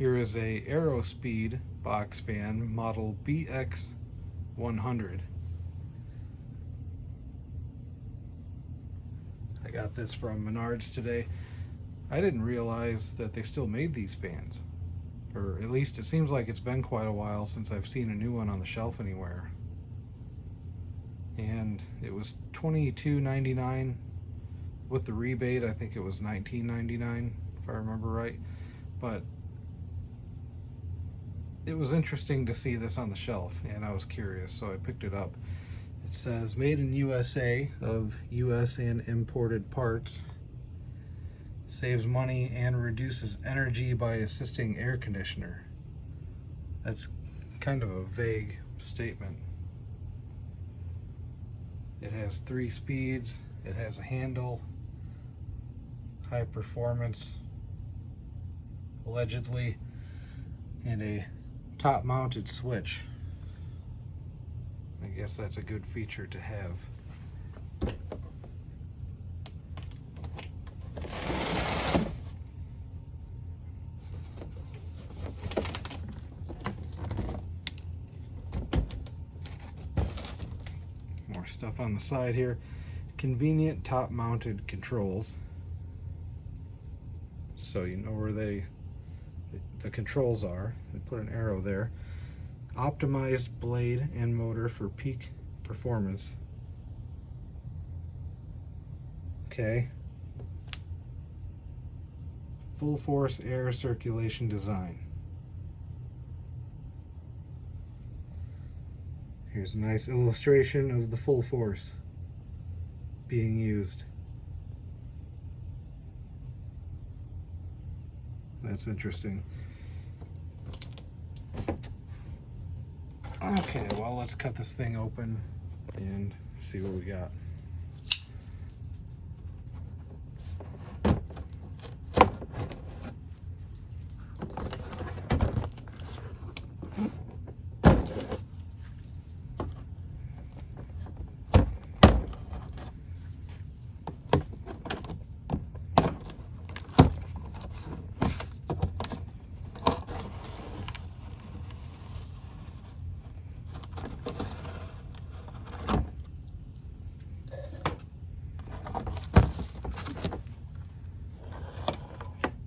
Here is a Aerospeed Box Fan model BX100. I got this from Menards today. I didn't realize that they still made these fans. Or at least it seems like it's been quite a while since I've seen a new one on the shelf anywhere. And it was $22.99. With the rebate, I think it was $19.99 if I remember right. But it was interesting to see this on the shelf, and I was curious, so I picked it up. It says made in USA, of US and imported parts. Saves money and reduces energy by assisting air conditioner. That's kind of a vague statement. It has 3 speeds, it has a handle, high performance, allegedly, and a top mounted switch. I guess that's a good feature to have. More stuff on the side here. Convenient top mounted controls. So you know where the controls are. They put an arrow there. Optimized blade and motor for peak performance. Okay. Full force air circulation design. Here's a nice illustration of the full force being used. That's interesting. Okay, well, let's cut this thing open and see what we got.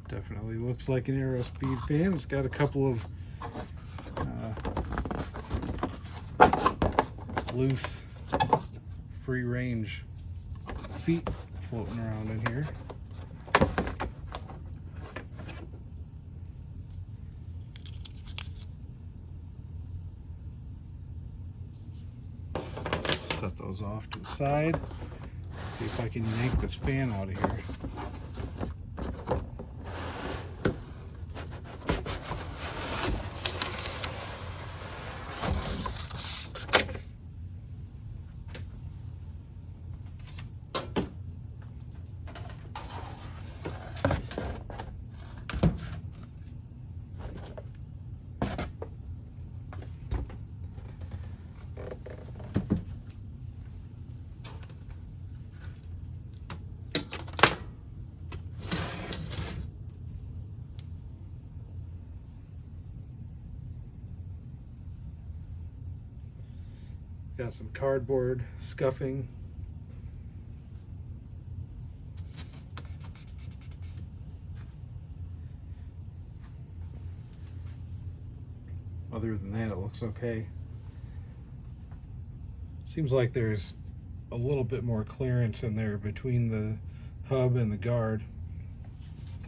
Definitely looks like an Aerospeed fan. It's got a couple of loose free range feet floating around in here. Set those off to the side. See if I can yank this fan out of here. Got some cardboard scuffing. Other than that, it looks okay. Seems like there's a little bit more clearance in there between the hub and the guard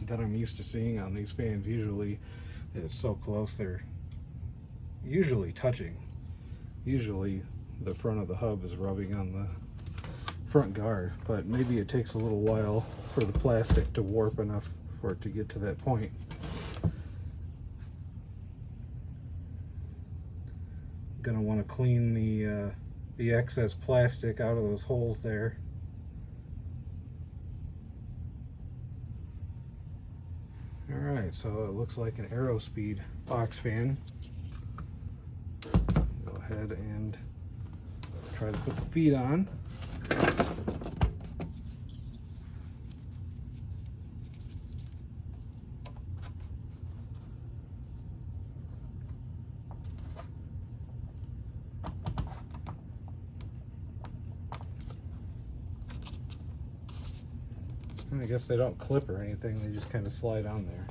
that I'm used to seeing on these fans. Usually it's so close, they're usually touching. Usually the front of the hub is rubbing on the front guard, but maybe it takes a little while for the plastic to warp enough for it to get to that point. Gonna want to clean the excess plastic out of those holes there. Alright, so it looks like an Aerospeed box fan. Go ahead and try to put the feet on. I guess they don't clip or anything, they just kind of slide on there.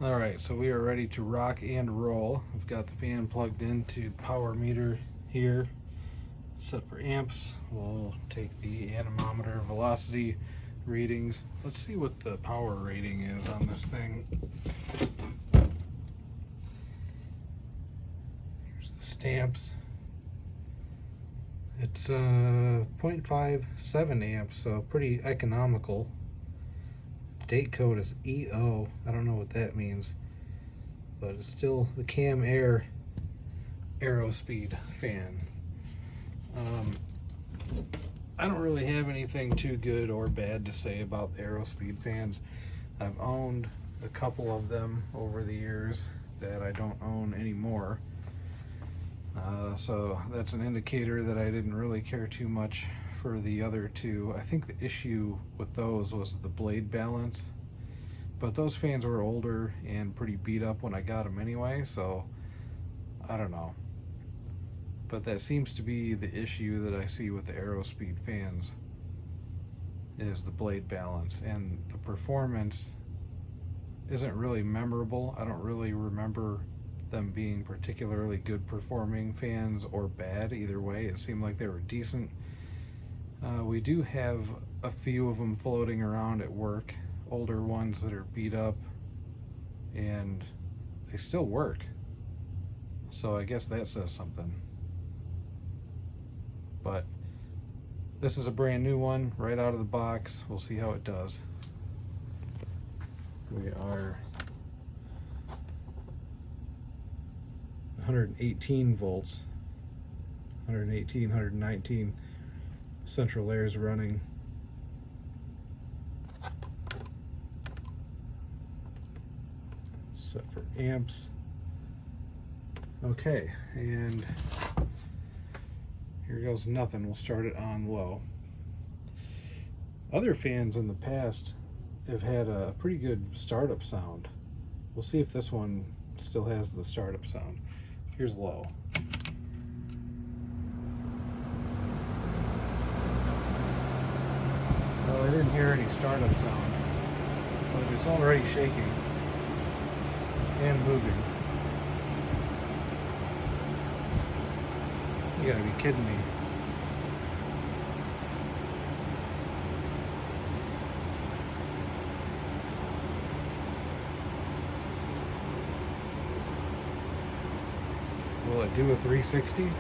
Alright, so we are ready to rock and roll. I've got the fan plugged into power meter here, set for amps. We'll take the anemometer velocity readings. Let's see what the power rating is on this thing. Here's the stamps. It's 0.57 amps, so pretty economical. Date code is EO. I don't know what that means, but it's still the Cam Air Aerospeed fan. I don't really have anything too good or bad to say about the Aerospeed fans. I've owned a couple of them over the years that I don't own anymore. So that's an indicator that I didn't really care too much for the other two. I think the issue with those was the blade balance, but those fans were older and pretty beat up when I got them anyway, so I don't know. But that seems to be the issue that I see with the Aerospeed fans, is the blade balance, and the performance isn't really memorable. I don't really remember them being particularly good performing fans or bad either way. It seemed like they were decent. We do have a few of them floating around at work, older ones that are beat up, and they still work. So I guess that says something. But this is a brand new one right out of the box. We'll see how it does. We are 118 volts, 118, 119. Central air is running. Set for amps. Okay, and here goes nothing. We'll start it on low. Other fans in the past have had a pretty good startup sound. We'll see if this one still has the startup sound. Here's low. Well, I didn't hear any startup sound, but it's already shaking and moving. You gotta be kidding me. Will it do a 360?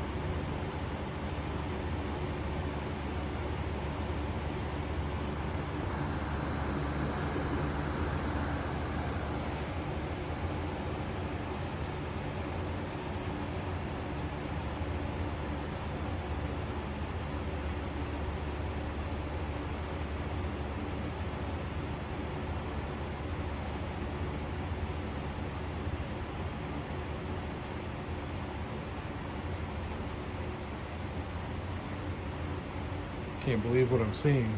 Can't believe what I'm seeing.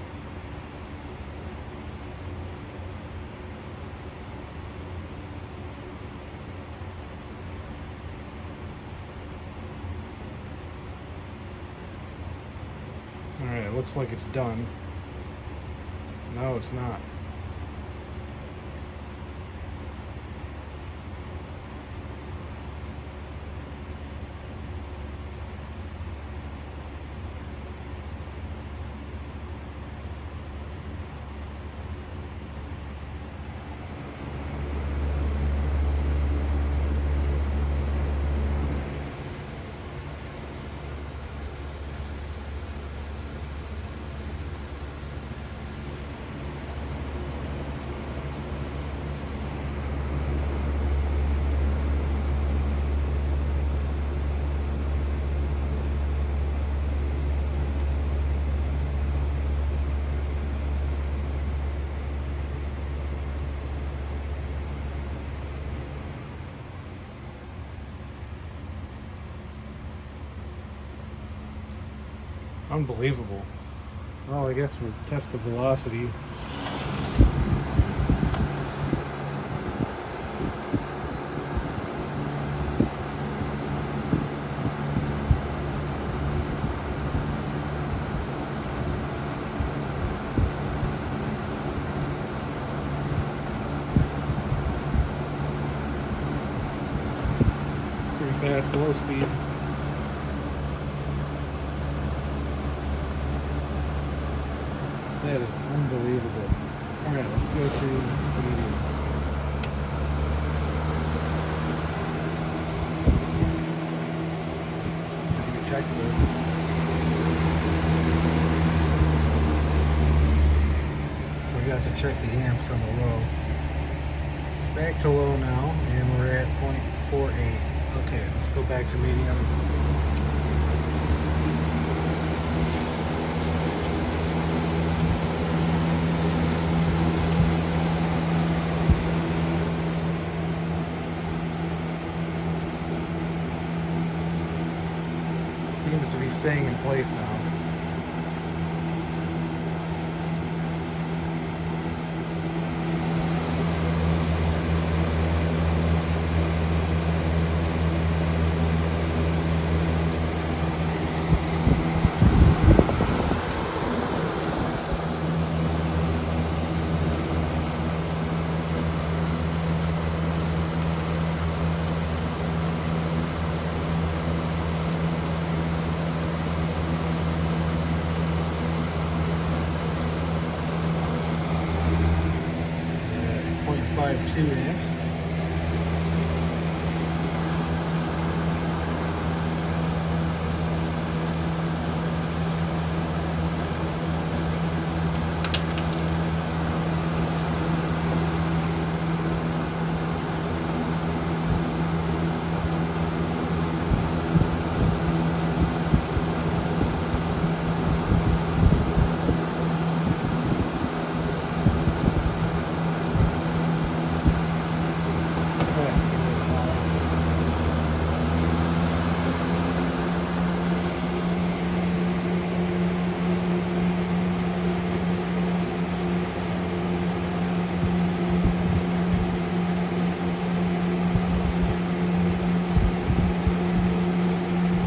Alright, it looks like it's done. No, it's not. Unbelievable. Well, I guess we'll test the velocity. fast low speed. That is unbelievable. Alright, let's go to medium. Let me check the forgot to check the amps on the low. Back to low now, and we're at 0.48. Okay, let's go back to medium. Seems to be staying in place now. Yeah, 0.52 amps.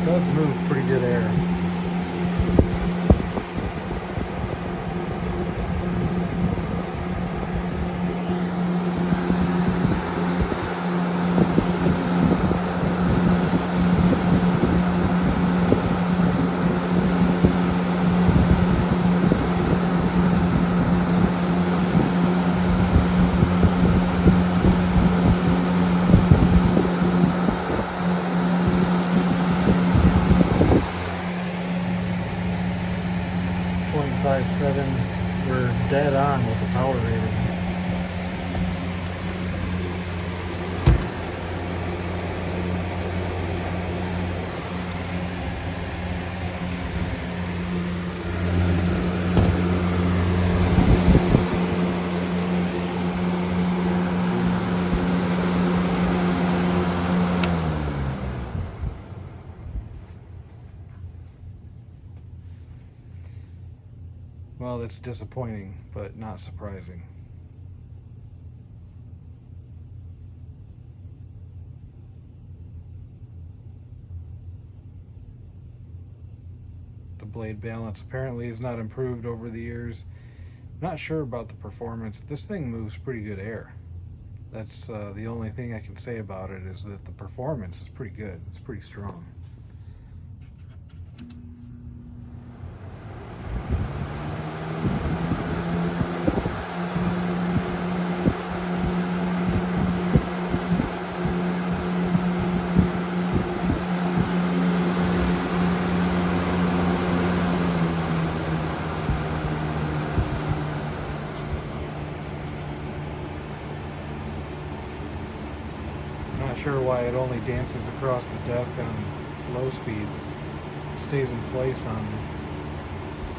Does move pretty good air. We're dead on with the power rating. Well, that's disappointing, but not surprising. The blade balance apparently is not improved over the years. Not sure about the performance. This thing moves pretty good air. That's the only thing I can say about it, is that the performance is pretty good. It's pretty strong. Not sure why it only dances across the desk on low speed. It stays in place on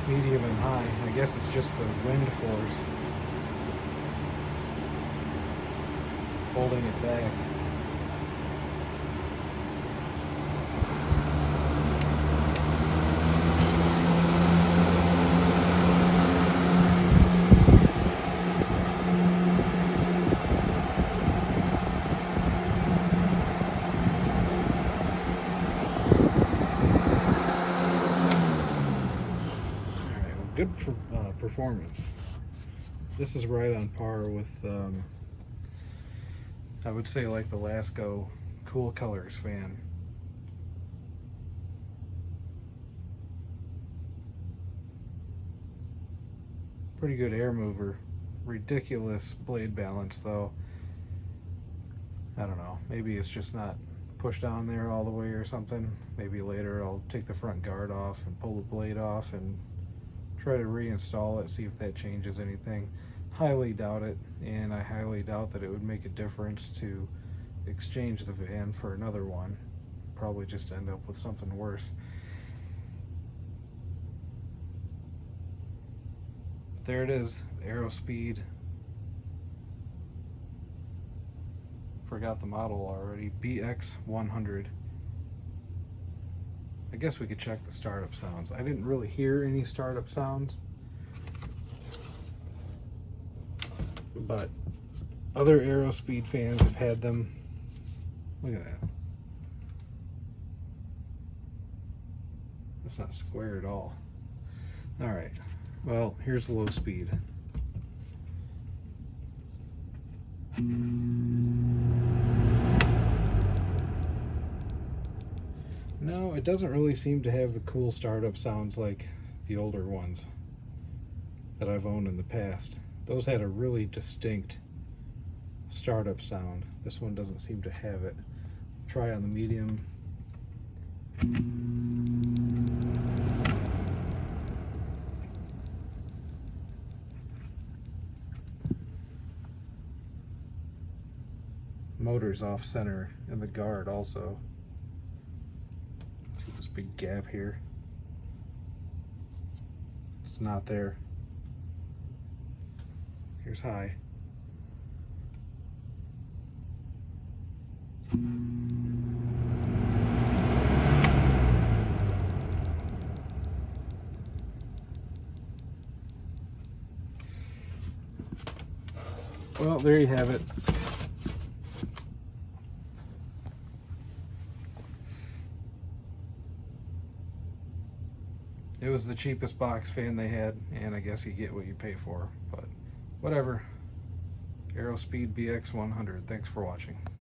medium and high. I guess it's just the wind force holding it back. Good performance. This is right on par with, I would say, like the Lasco Cool Colors fan. Pretty good air mover. Ridiculous blade balance though. I don't know, maybe it's just not pushed on there all the way or something. Maybe later I'll take the front guard off and pull the blade off and try to reinstall it, see if that changes anything. Highly doubt it, and I highly doubt that it would make a difference to exchange the fan for another one. Probably just end up with something worse. There it is, Aerospeed. Forgot the model already. BX100. I guess we could check the startup sounds. I didn't really hear any startup sounds, but other Aerospeed fans have had them. Look at that. That's not square at all. All right. Well, here's the low speed. No, it doesn't really seem to have the cool startup sounds like the older ones that I've owned in the past. Those had a really distinct startup sound. This one doesn't seem to have it. Try on the medium. Motor's off center in the guard also. See this big gap here? It's not there. Here's high. Well, there you have it. It was the cheapest box fan they had, and I guess you get what you pay for, but whatever. Aerospeed BX100. Thanks for watching.